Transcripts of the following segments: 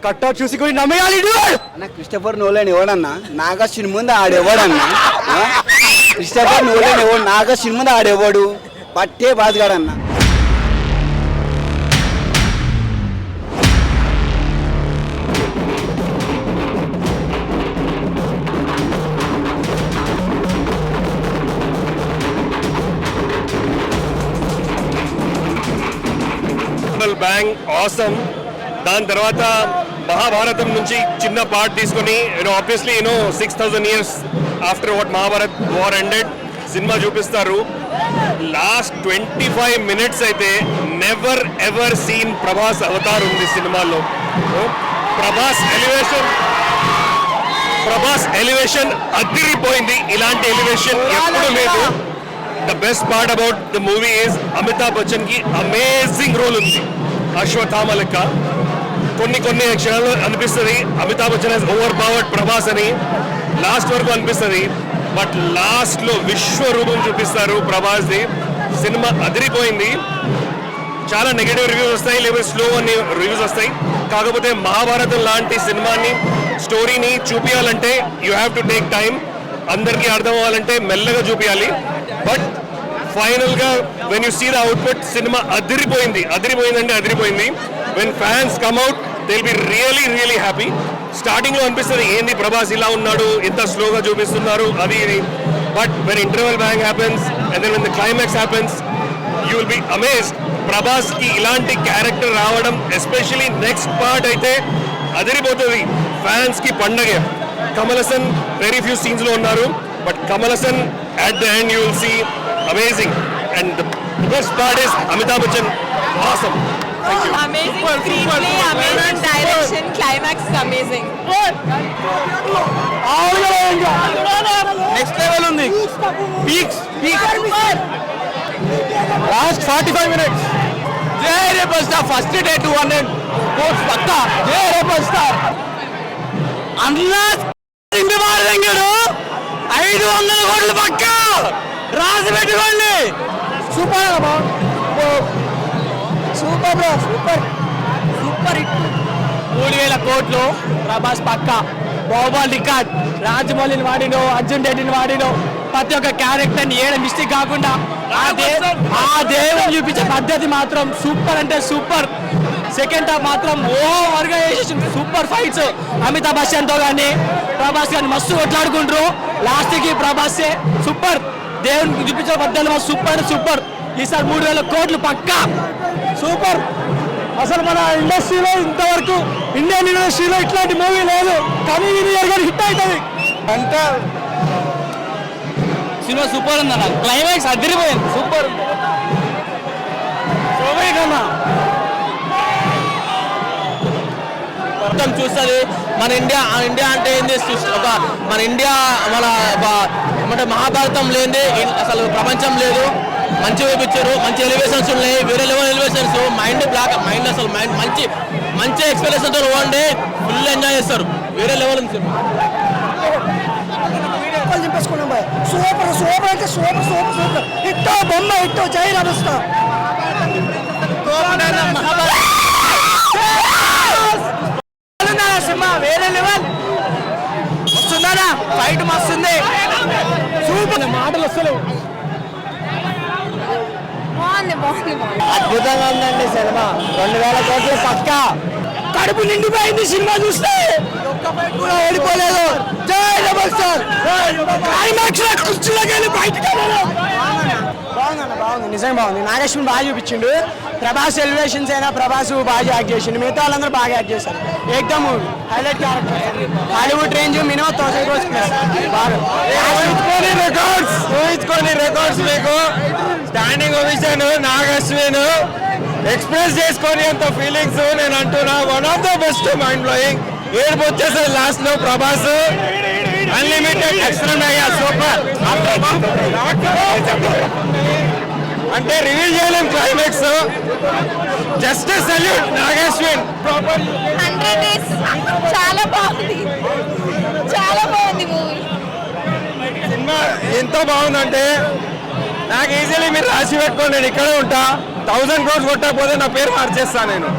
Cutout చూసి కూడా నమ్మేయాలి. అన్న క్రిస్టఫర్ నోలన్ ఎవడన్నా? నాగా సినిమా ముందు ఆడెవడన్నా? క్రిస్టఫర్ నోలన్ ఎవడు? నాగా సినిమా ముందు ఆడెవడు? పట్టే బాజుగాడన్న. Bang awesome. దాని తర్వాత మహాభారతం నుంచి చిన్న పార్ట్ తీసుకొని obviously 6000 years after what Mahabharat war ended cinema చూపిస్తారు. లాస్ట్ 25 minutes అయితే నెవర్ ఎవర్ సీన్ ప్రభాస్ అవతార్ ఉంది సినిమాలో. ప్రభాస్ ఎలివేషన్ అదిరిపోయింది. ఇలాంటి ఎలివేషన్ ఎప్పుడు లేదు. The best part about the movie is Amitabh Bachchan కి అమేజింగ్ రోల్ ఉంది అశ్వత్థామ లెక్క. కొన్ని క్షణాలు అనిపిస్తుంది Amitabh Bachchan he's over powered Prabhas అని, లాస్ట్ వరకు అనిపిస్తుంది. బట్ లాస్ట్ లో విశ్వరూపం చూపిస్తారు ప్రభాస్ ది. సినిమా అదిరిపోయింది. చాలా నెగటివ్ రివ్యూస్ వస్తాయి, లేదా స్లో అని రివ్యూస్ వస్తాయి. కాకపోతే మహాభారతం లాంటి సినిమాని స్టోరీని చూపించాలంటే you have to take time. అందరికీ అర్థం అవ్వాలంటే మెల్లగా చూపించాలి. బట్ ఫైనల్ గా when you see the output సినిమా అదిరిపోయింది అంటే అదిరిపోయింది. When fans come out they will be really happy. Starting లో అనిపిస్తుంది ఏంది ప్రభాస్ ఇలా ఉన్నాడు, ఎంత స్లోగా చూపిస్తున్నారు అది ఇది. But when interval bang happens and then when the climax happens you will be amazed. Prabhas కి ఇలాంటి క్యారెక్టర్ రావడం, ఎస్పెషలీ నెక్స్ట్ పార్ట్ అయితే అదిరిపోతుంది. ఫ్యాన్స్ కి పండగే. Kamal Haasan very few scenes లో ఉన్నారు, but Kamal Haasan at the end you will see amazing, and the best part is Amitabh Bachchan. Awesome. Thank you. Amazing screenplay, amazing direction, climax is amazing. Next level ఉంది. Peaks last 45 minutes. జై rebel star first day 200 crores పక్కా. జై rebel star అన్నా ఇంటి మారదంగాడు 500 కోట్లు పక్కా రాసి పెట్టుకోండి. Super hit. 3000 కోట్లు ప్రభాస్ పక్కా. బాహుబలి రికార్డ్. రాజమౌళిని వాడినో, అర్జున్ రెడ్డిని వాడినో, ప్రతి ఒక్క క్యారెక్టర్ని ఏడ మిస్టేక్ కాకుండా ఆ దేవుని చూపించే పద్ధతి మాత్రం సూపర్ అంటే సూపర్. సెకండ్ హాఫ్ మాత్రం వర్గా చేసేసి సూపర్ ఫైట్స్. అమితాబ్ బచ్చన్తో కానీ ప్రభాస్ కానీ మస్తు కొట్లాడుకుంటారు. లాస్ట్కి ప్రభాసే సూపర్. దేవునికి చూపించే పద్ధతి సూపర్ అంటే సూపర్. ఈసారి 3000 కోట్లు పక్కా సూపర్. అసలు మన ఇండస్ట్రీలో ఇంతవరకు ఇండియన్ ఇండస్ట్రీలో ఇట్లాంటి మూవీ లేదు. కానీ ఇది హిట్ అవుతుంది అంటే సినిమా సూపర్ ఉందన్న. క్లైమాక్స్ అదిరిపోయింది. సూపర్ కన్నా మొత్తం చూస్తుంది. మన ఇండియా అంటే ఏంది, ఒక మన ఇండియా మన మహాభారతం లేని అసలు ప్రపంచం లేదు. మంచి చూపించారు, మంచి ఎలివేషన్స్ ఉన్నాయి, వేరే లెవెల్ ఎలివేషన్స్. మైండ్ అసలు మంచి ఎక్స్పీరియన్స్తో పోండి, ఫుల్ ఎంజాయ్ చేస్తారు. వేరే లెవెల్ ఉంది సినిమా. సూపర్ అంటే సూపర్ హిట్ బొమ్మ హిట్. జై రమస్తా సినిమా వేరే లెవెల్. వస్తుందా ఫైట్ మస్తుంది. సూపర్. మాటలు వస్తలేవు. అద్భుతంగా ఉందండి సినిమా. 2000 కోట్లు పక్కా. కడుపు నిండిపోయింది సినిమా చూస్తే. ఓడిపోలేదు. జై రెబల్ స్టార్. క్లైమాక్స్ లో కుర్చీలోకి వెళ్ళి బయటకు బాగుంది. నిజంగా బాగుంది. నాగేశ్వరం బాగా చూపించిండు. ప్రభాస్ ఎలివేషన్స్ అయినా ప్రభాస్ బాగా యాక్ట్ చేసిండు. మిగతా వాళ్ళందరూ బాగా యాక్ట్ చేశారు. ఏకదమ్ highlight character. Hollywood range minimum 1000 crores plus. బాగా రికార్డ్స్ మీకు స్టాండింగ్ ఓవేషన్ నాగేశ్వన్ ఎక్స్ప్రెస్ చేసుకొని అంత ఫీలింగ్స్ నేను అంటున్నా. One of the best mind blowing. ఏడుపు వచ్చేసరి లాస్ట్ లో ప్రభాస్ అన్లిమిటెడ్ ఎక్స్ట్రా సూపర్. అంటే రివీల్ చేయలేం క్లైమాక్స్. Just salute Nag Ashwin. చాలా బాగుంది మూవీ. సినిమా ఎంతో బాగుందంటే నాకు ఈజీలీ మీరు రాసి పెట్టుకోండి. నేను ఇక్కడే ఉంటా. 1000 crores కొట్టకపోతే నా పేరు మార్చేస్తాను నేను.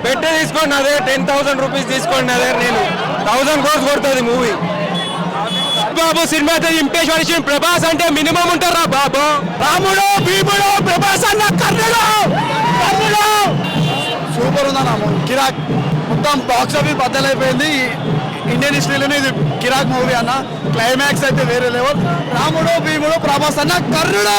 పెట్టి తీసుకోండి అదే 10,000 రూపీస్ తీసుకోండి అదే నేను 1000 crores కొడుతుంది మూవీ. బాబు సినిమా అయితే ఇంపేష్ ప్రభాస్ అంటే మినిమం ఉంటారా బాబు. రాముడు భీముడు ప్రభాస్ అన్న కర్ణుడు కర్ణుడు సూపర్ ఉందన్న కిరాక్ మొత్తం బాక్స్ ఆఫీస్ బద్దలైపోయింది. ఇండియన్ హిస్టరీలోనే ఇది కిరాక్ మూవీ అన్న. క్లైమాక్స్ అయితే వేరే లెవెల్. రాముడు భీముడు ప్రభాస్ అన్న కర్ణుడు.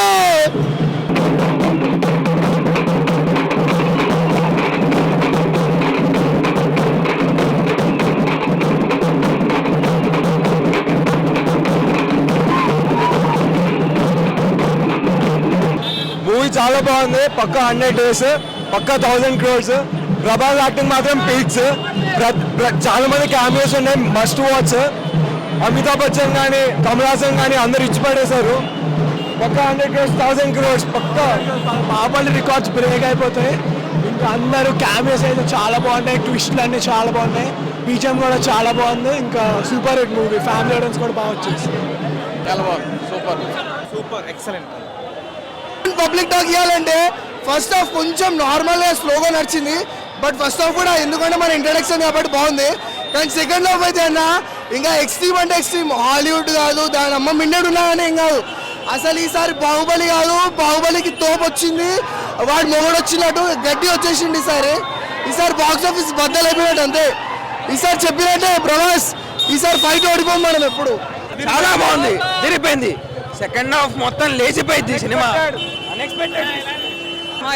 మూవీ చాలా బాగుంది. పక్కా 100 days, పక్కా 1000 crores. ప్రభాస్ యాక్టింగ్ మాత్రం పీక్స్. చాలా మంది క్యామియోస్ ఉన్నాయి, మస్ట్ వాచ్. అమితాబ్ బచ్చన్ కానీ కమల్ హాసన్ కానీ అందరు ఇచ్చి పడేశారు. పక్కా 100 crores, 1000 crores పక్కా. బాహుబలి రికార్డ్స్ బ్రేక్ అయిపోతాయి. ఇంకా అందరూ క్యామియోస్ అయితే చాలా బాగున్నాయి, ట్విస్ట్లు అన్నీ చాలా బాగున్నాయి, బీజం కూడా చాలా బాగుంది. ఇంకా super hit movie, family audience కూడా బాగా వచ్చేసి చాలా బాగుంది. Super excellent. పబ్లిక్ టాక్ ఇవ్వాలంటే ఫస్ట్ హాఫ్ కొంచెం నార్మల్గా స్లోగా నడిచింది. బట్ ఫస్ట్ హాఫ్ కూడా ఎందుకంటే మన ఇంట్రడక్షన్ కాబట్టి బాగుంది. కానీ సెకండ్ హాఫ్ అయితే అన్న ఇంకా ఎక్స్ట్రీమ్ అంటే ఎక్స్ట్రీమ్. హాలీవుడ్ కాదు, దాని అమ్మ మిన్నడు ఉన్నాయని ఏం కాదు. అసలు ఈసారి బాహుబలి కాదు, బాహుబలికి తోపు వచ్చింది, వాడు మొగడు వచ్చినట్టు గడ్డి వచ్చేసింది. ఈసారి బాక్స్ ఆఫీస్ బద్దలైపోయినట్టు అంతే. ఈసారి చెప్పినట్టే ప్రభాస్ ఈసారి ఫైట్ ఓడిపోం మనం ఎప్పుడు. చాలా బాగుంది, తిరిగిపోయింది. సెకండ్ హాఫ్ మొత్తం లేచిపోయింది సినిమా. అన్ఎక్స్పెక్టెడ్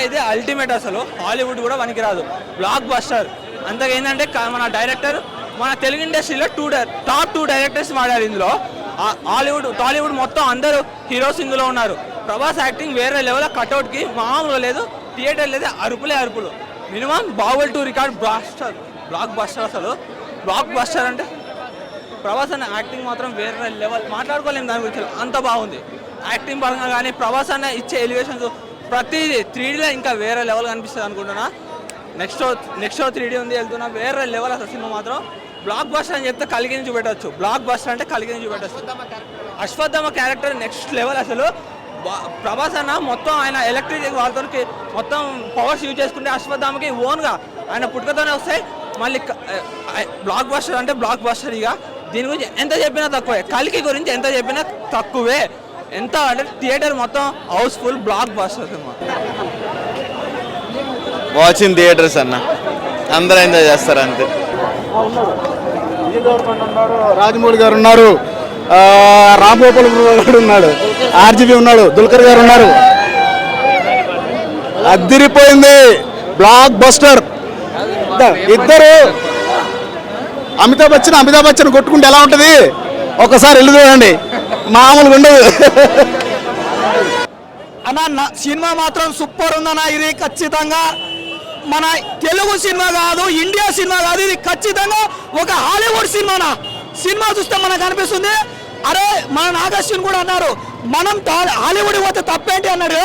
ఇది అల్టిమేట్. అసలు హాలీవుడ్ కూడా పనికిరాదు, బ్లాక్ బస్టర్. అంతగా ఏంటంటే మన డైరెక్టర్ మన తెలుగు ఇండస్ట్రీలో టాప్ 2 డైరెక్టర్స్ వాడారు ఇందులో. హాలీవుడ్ టాలీవుడ్ మొత్తం అందరూ హీరోస్ ఇందులో ఉన్నారు. ప్రభాస్ యాక్టింగ్ వేరే లెవెల్, కట్అవుట్కి మామూలుగా లేదు, థియేటర్ లేదు, అరుపులు. Minimum Baahubali 2 record block buster. అసలు బ్లాక్ బస్టర్ అంటే ప్రభాస్ అన్న యాక్టింగ్ మాత్రం వేరే లెవెల్, మాట్లాడుకోలేము దాని గురించి, అంత బాగుంది. యాక్టింగ్ పరంగా కానీ ప్రభాస్ అన్న ఇచ్చే ఎలివేషన్స్ ప్రతిదీ 3Dలో ఇంకా వేరే లెవెల్ కనిపిస్తుంది అనుకుంటున్నా. నెక్స్ట్ 3D ఉంది వెళ్తున్నా, వేరే లెవెల్ అసలు సినిమా మాత్రం. బ్లాక్ బస్టర్ అని చెప్తే కలిగిని చూపెట్టవచ్చు. బ్లాక్ బస్టర్ అంటే కలిగిని చూపెట్టచ్చు. అశ్వత్థామ క్యారెక్టర్ నెక్స్ట్ లెవెల్ అసలు. ప్రభాస్ అన్న మొత్తం ఆయన ఎలక్ట్రిక్ వాళ్ళతో మొత్తం పవర్స్ యూజ్ చేసుకుంటే అశ్వత్థామకి ఓన్గా ఆయన పుట్టుకతోనే వస్తాయి. మళ్ళీ బ్లాక్ బస్టర్ అంటే బ్లాక్ బస్టర్. ఇక దీని గురించి ఎంత చెప్పినా తక్కువే, కలికి గురించి ఎంత చెప్పినా తక్కువే. ఎంత అంటే థియేటర్ మొత్తం house full, blockbuster cinema. Watching theatres అన్న, అందరూ ఎంజాయ్ చేస్తారు అంతే. రాజమౌళి గారు ఉన్నారు, రామ్ గోపాల్ గారు ఉన్నాడు, ఆర్జీబీ ఉన్నాడు, దుల్కర్ గారు ఉన్నారు. అదిరిపోయింది, బ్లాక్ బస్టర్. ఇద్దరు అమితాబ్ బచ్చన్ కొట్టుకుంటే ఎలా ఉంటుంది ఒకసారి వెళ్ళి చూడండి, మామూలుగా ఉండదు అన్న. సినిమా మాత్రం సూపర్ ఉందన్న. ఇది ఖచ్చితంగా మన తెలుగు సినిమా కాదు, ఇండియా సినిమా కాదు, ఇది ఖచ్చితంగా ఒక హాలీవుడ్ సినిమానా. సినిమా చూస్తే మనకు అనిపిస్తుంది, అరే మన నాగార్జున కూడా అన్నారు మనం హాలీవుడ్ పోతే తప్పేంటి అన్నాడు.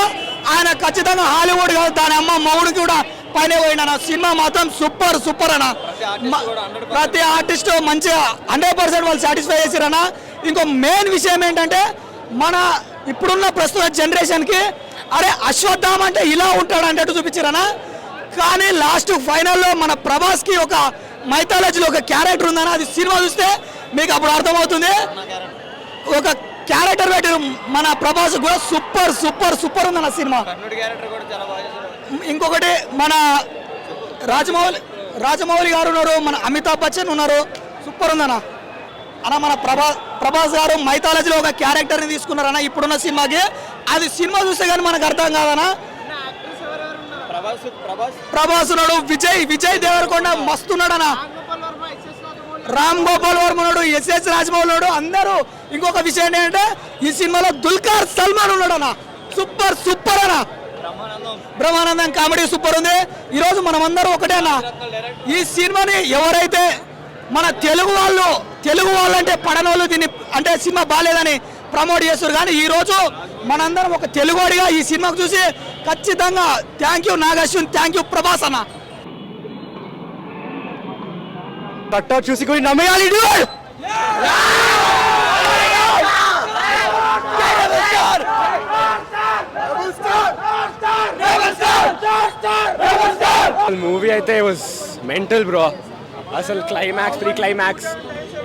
ఆయన ఖచ్చితంగా హాలీవుడ్ కాదు, దాని అమ్మ మౌడు కూడా పైన పోయినా. సినిమా మాత్రం సూపర్ అన్న. ప్రతి ఆర్టిస్ట్ మంచిగా 100% వాళ్ళు సాటిస్ఫై చేశారన్న. ఇంకో మెయిన్ విషయం ఏంటంటే మన ఇప్పుడున్న ప్రస్తుత జనరేషన్కి అరే అశ్వత్థామ అంటే ఇలా ఉంటాడు అంటే చూపించారన్న. కానీ లాస్ట్ ఫైనల్లో మన ప్రభాస్కి ఒక మైథాలజీలో ఒక క్యారెక్టర్ ఉందన్న. అది సినిమా చూస్తే మీకు అప్పుడు అర్థమవుతుంది. ఒక క్యారెక్టర్ పెట్టి మన ప్రభాస్ కూడా సూపర్ ఉందన్న సినిమా. ఇంకొకటి మన రాజమౌళి గారు ఉన్నారు, మన అమితాబ్ బచ్చన్ ఉన్నారు, సూపర్ ఉందన్న. మన ప్రభాస్ గారు మైథాలజీలో ఒక క్యారెక్టర్ని తీసుకున్నారన్న ఇప్పుడున్న సినిమాకి. అది సినిమా చూస్తే కానీ మనకు అర్థం కాదన్న. ప్రభాస్ ఉన్నాడు, విజయ్ దేవరకొండ మస్తున్నాడన్న, రామ్ గోపాల్ వర్మ ఉన్నాడు, ఎస్ఎస్ రాజమౌళి ఉన్నాడు, అందరూ. ఇంకొక విషయం ఏంటంటే ఈ సినిమాలో దుల్కర్ సల్మాన్ ఉన్నాడు అన్న, సూపర్ అన్న. బ్రహ్మానందం కామెడీ సూపర్ ఉంది. ఈరోజు మనం అందరూ ఒకటే అన్న, ఈ సినిమాని ఎవరైతే మన తెలుగు వాళ్ళు అంటే పడనోళ్ళు దీన్ని అంటే సినిమా బాగాలేదని ప్రమోట్ చేస్తారు. కానీ ఈరోజు మనందరం ఒక తెలుగువాడిగా ఈ సినిమాకు చూసి ఖచ్చితంగా thank you Nagarjuna, thank you Prabhas అన్న. కట్అవుట్ చూసి కూడా నమ్మేయాలి. మూవీ అయితే వాజ్ మెంటల్ బ్రో. అసలు క్లైమాక్స్, ప్రీ క్లైమాక్స్,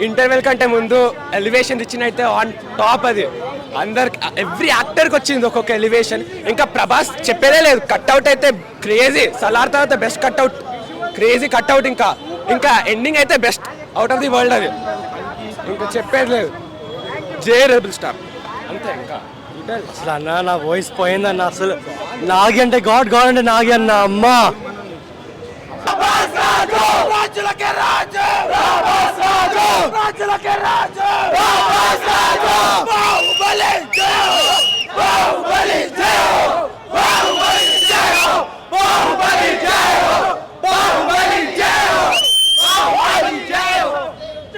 ఇంటర్వెల్ కంటే ముందు ఎలివేషన్ ఇచ్చినైతే ఆన్ టాప్. అది అందరికి, ఎవ్రీ యాక్టర్కి వచ్చింది ఒక్కొక్క ఎలివేషన్. ఇంకా ప్రభాస్ చెప్పేదే లేదు, కట్అవుట్ అయితే క్రేజీ. సలార్ తర్వాత బెస్ట్ కట్అవుట్, క్రేజీ కట్అవుట్. ఇంకా ఎండింగ్ అయితే best, out of the world. అది ఇంకా చెప్పేది లేదు. జే రెబల్ స్టార్ అంతే. ఇంకా అసలు అన్న నా వాయిస్ పోయిందన్న. అసలు నాగి అంటే గాడ్, గాడ్ అంటే నాగి అన్న. అమ్మా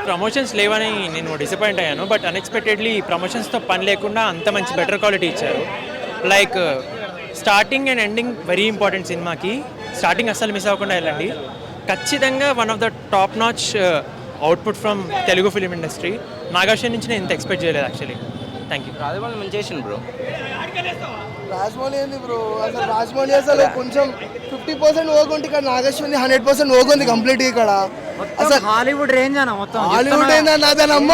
ప్రమోషన్స్ లేవని నేను డిసప్పాయింట్ అయ్యాను. బట్ అన్ఎక్స్పెక్టెడ్లీ ప్రమోషన్స్తో పని లేకుండా అంత మంచి బెటర్ క్వాలిటీ ఇచ్చారు. Like starting and ending very important సినిమాకి. స్టార్టింగ్ అస్సలు మిస్ అవ్వకుండా వెళ్ళండి. ఖచ్చితంగా one of the top notch output from Telugu film industry. Nagarjuna నుంచి నేను ఇంత ఎక్స్పెక్ట్ చేయలేదు యాక్చువల్లీ. Thank you. రాజమౌళి మంచి చేసిండు బ్రో. రాజమౌళి ఏంది బ్రో, అసలు రాజమౌళి అసలు కొంచెం 50% ఓగుంది, ఇక్కడ నాగేశ్వరి 100% ఓగుంది కంప్లీట్. ఇక్కడ అసలు హాలీవుడ్ రేంజ్ అన్న మొత్తం. హాలీవుడ్ ఏందన్నా, దాని అమ్మ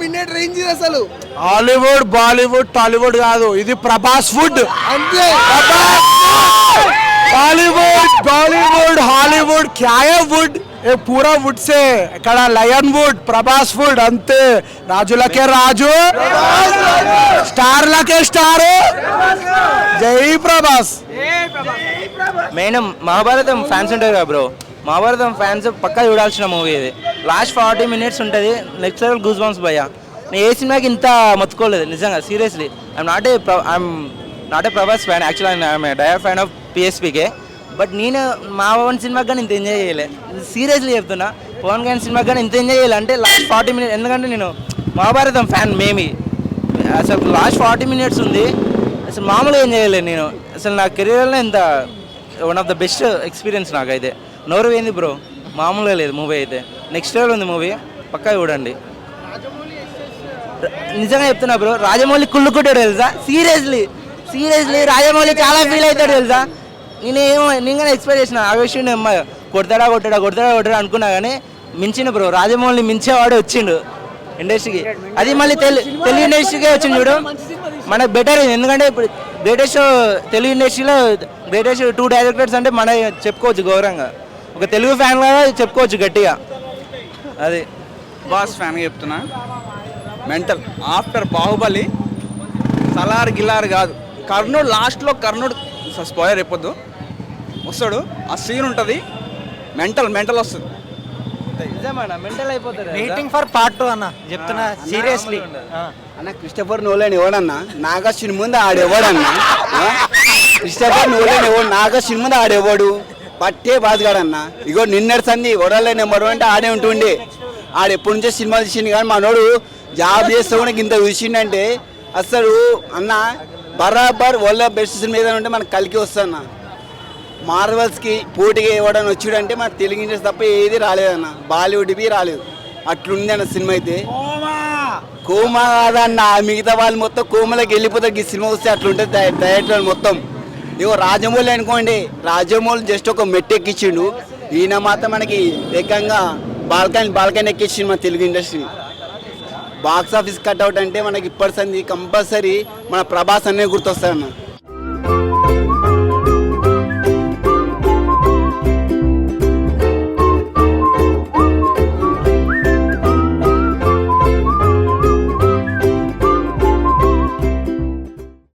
మిన్నెట్ రేంజ్ అసలు. హాలీవుడ్, బాలీవుడ్, టాలీవుడ్ కాదు, ఇది ప్రభాస్ వుడ్ అంతే. बॉलीवुड बॉलीवुड हॉलीवुड क्या है वुड, ये पूरा वुड से ఇక్కడ లయన్ వుడ్, ప్రభాస్ వుడ్ అంతే. రాజులకే రాజు, స్టార్లకే స్టార్, జై ప్రభాస్. మెయిన్ మహాభారతం ఫ్యాన్స్ ఉంటారు కదా బ్రో, మహాభారతం ఫ్యాన్స్ పక్కా చూడాల్సిన మూవీ ఇది. లాస్ట్ 40 minutes ఉంటుంది, నెక్స్ట్ లెవెల్ గూస్ బంప్స్ భయ్యా. నేను ఏ సినిమాకి ఇంత మొత్తుకోలేదు నిజంగా, seriously. I'm not a Prabhas fan actually, I'm dire fan of PSPK. But నేను మా పవన్ సినిమాకి కానీ ఇంత ఎంజాయ్ చేయలే, సీరియస్లీ చెప్తున్నా. పవన్ కళ్యాణ్ సినిమాకి కానీ ఇంత ఎంజాయ్ చేయాలి అంటే లాస్ట్ 40 minutes. ఎందుకంటే నేను మహాభారతం ఫ్యాన్ మేబీ. అసలు లాస్ట్ 40 minutes ఉంది, అసలు మామూలుగా ఎంజాయ్ చేయలేదు నేను. అసలు నా కెరీర్లో ఇంత one of the best experience నాకైతే. నోరు పోయింది బ్రో, మామూలుగా లేదు మూవీ అయితే. నెక్స్ట్ లెవెల్ ఉంది మూవీ, పక్కా చూడండి. నిజంగా చెప్తున్నా బ్రో, రాజమౌళి కుళ్ళుకుంటాడు తెలుసా. సీరియస్లీ రాజమౌళి చాలా ఫీల్ అవుతాడు తెలుసా. నేను కానీ ఎక్స్పెక్ట్ చేసిన ఆవేశం అమ్మ కొడతాడా అనుకున్నా, కానీ మించిన బ్రో. రాజమౌళి మించేవాడు వచ్చిండు ఇండస్ట్రీకి. అది మళ్ళీ తెలుగు ఇండస్ట్రీకే వచ్చింది చూడు, మనకు బెటర్. ఎందుకంటే ఇప్పుడు గ్రేటెస్ట్ తెలుగు ఇండస్ట్రీలో గ్రేటెస్ట్ 2 డైరెక్టర్స్ అంటే మన చెప్పుకోవచ్చు గౌరవంగా, ఒక తెలుగు ఫ్యాన్ లాగా చెప్పుకోవచ్చు గట్టిగా. అది బాస్ ఫ్యాన్గా చెప్తున్నా. మెంటల్ ఆఫ్టర్ బాహుబలి సలార్ గిలార్ కాదు, కర్ణుడు లాస్ట్లో, కర్ణుడు స్పాయిలర్ చెప్పొద్దు, వస్తాడు, ఆ సీన్ ఉంటుంది, మెంటల్ వస్తుంది. మెంటల్ అయిపోతారు. వెయిటింగ్ ఫర్ పార్ట్ 2 అన్న చెప్తున్నా సీరియస్లీ. అన్న క్రిస్టఫర్ నోలన్ ఎవడన్నా, నాగార్జున ముందు ఆడెవడన్నా, క్రిస్టఫర్ నోలన్ ఎవడు, నాగార్జున ముందు ఆడేవాడు పట్టే బాధగాడన్నా. ఇగో నిన్నటి సంది వరల్డ్ నెంబర్ అంటే ఆడే ఉంటుండే. ఆడు ఎప్పటి నుంచో సినిమాలు తీసిండు, కానీ మనోడు జాబ్ చేస్తే కూడా ఇంత చూసిండంటే అసలు అన్న బరాబర్ వరల్డ్ బెస్ట్ సినిమా ఏదైనా ఉంటే మనకు కలికి వస్తాన్న. మార్వల్స్కి పోటీగా ఇవ్వడానికి వచ్చాడంటే మన తెలుగు ఇండస్ట్రీ తప్ప ఏది రాలేదన్న, బాలీవుడ్వి రాలేదు. అట్లుంది అన్న సినిమా అయితే. కోమా కాదన్న, మిగతా వాళ్ళు మొత్తం కోమలోకి వెళ్ళిపోతారు ఈ సినిమా వస్తే. అట్లుంటుంది డైరెక్టర్ మొత్తం. ఇగో రాజమౌళి అనుకోండి, రాజమౌళి జస్ట్ ఒక మెట్టు ఎక్కించిండు, ఈయన మాత్రం మనకి ఏకంగా బాల్కన్ ఎక్కించిండు మన Telugu industry. Box office cutout అంటే మనకి ఇప్పటి సంది కంపల్సరీ మన ప్రభాస్ అనే గుర్తొస్తాయన్న.